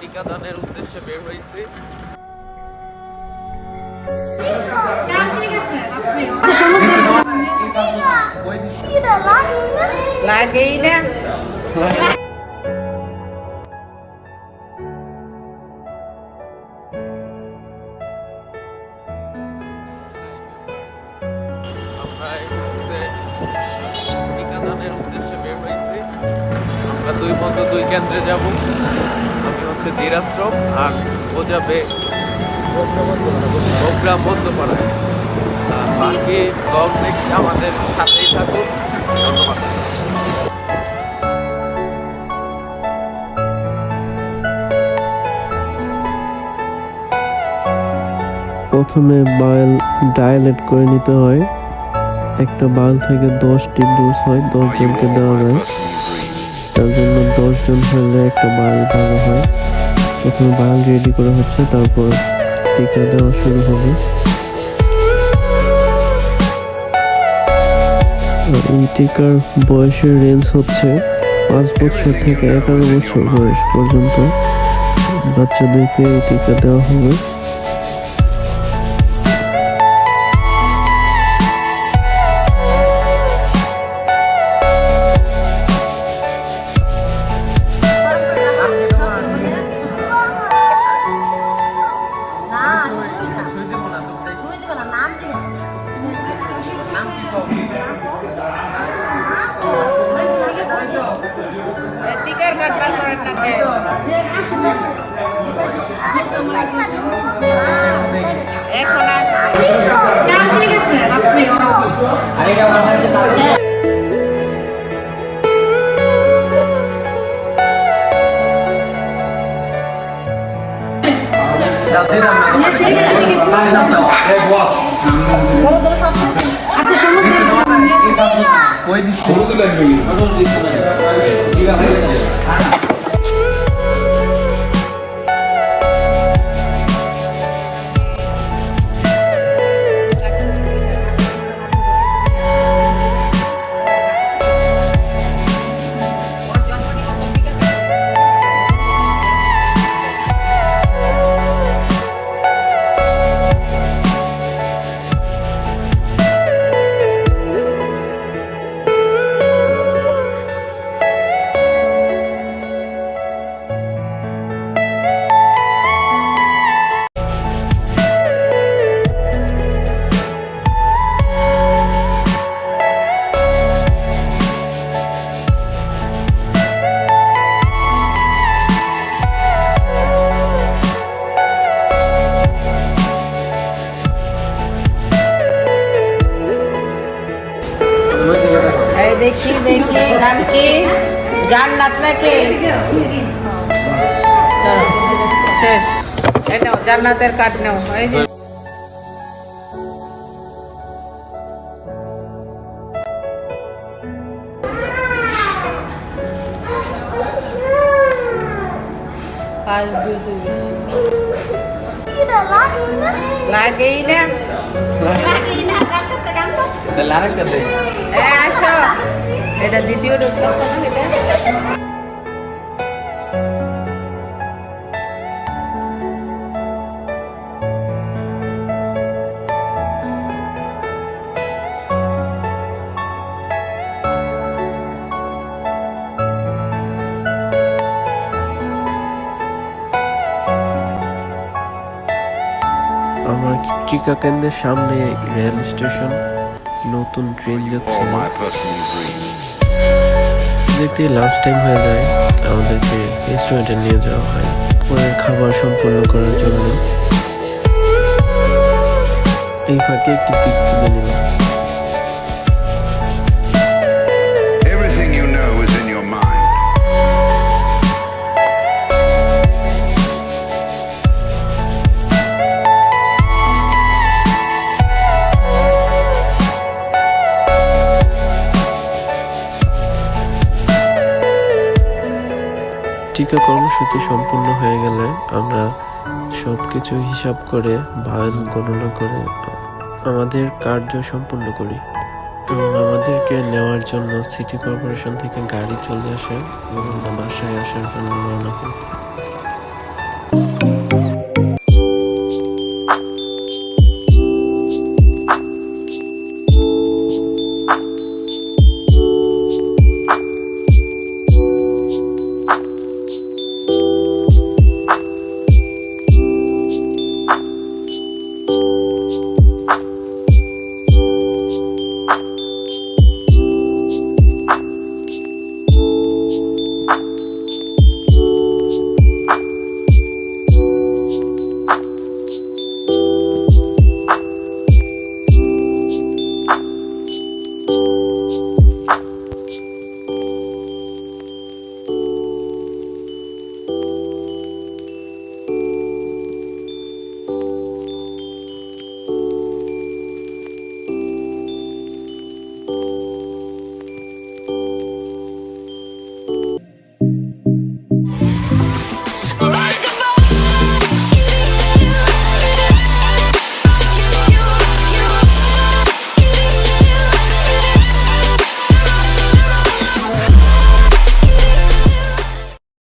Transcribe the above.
টিকাদানের উদ্দেশ্যে বের হয়েছি। লাগেই না। আমরা এই মুহূর্তে টিকাদানের উদ্দেশ্যে বের হয়েছি। আমরা দুই কেন্দ্রে যাব। আমি হচ্ছে ধীরাশ্রম আর ও যাবে প্রোগ্রাম মধ্যপাড়ায়। বাকি ব্লগ দেখে আমাদের সাথেই থাকুন। ধন্যবাদ। প্রথমে বায়াল ডায়ালেট করে নিতে হয়। একটা বায়াল থেকে 10টি ডোজ হয়, 10 জনকে দেওয়া যায়। তার জন্য 10 জন হলে একটা বায়াল ভালো হয়। প্রথমে বায়াল রেডি করা হচ্ছে, তারপর টিকা দেওয়া শুরু হবে। এই টিকার বয়সের রেঞ্জ হচ্ছে 5 বছর থেকে 11 বছর বয়স পর্যন্ত বাচ্চাদেরকে এই টিকা দেওয়া হবে। টিকার কার্ড বার করেন না কে? এখন দেখি নাম কি? জান্নাত নাকি? শেষ। এই নাও জান্নাতের কার্ড নাও। এই যে লাগেই না। আসো, এটা দ্বিতীয় ডোজ করতো না এটা। আমার টিকা কেন্দ্রের সামনে রেল স্টেশন, নতুন ট্রেন যাচ্ছে। দেখতে লাস্ট টাইম হয়ে যায়, আমাদেরকে রেস্টুরেন্টে নিয়ে যাওয়া হয় পরের খাবার সম্পন্ন করার জন্য। এই ফাঁকে একটি পিক তুলে নিলাম। Everything you know is in your mind. টিকা কর্মসূচি সম্পূর্ণ হয়ে গেলে আমরা সবকিছু হিসাব করে ভায়াল গণনা করে আমাদের কার্য সম্পূর্ণ করি এবং আমাদেরকে নেওয়ার জন্য সিটি কর্পোরেশন থেকে গাড়ি চলে আসে এবং আমরা বাসায় আসার জন্য রওনা করি।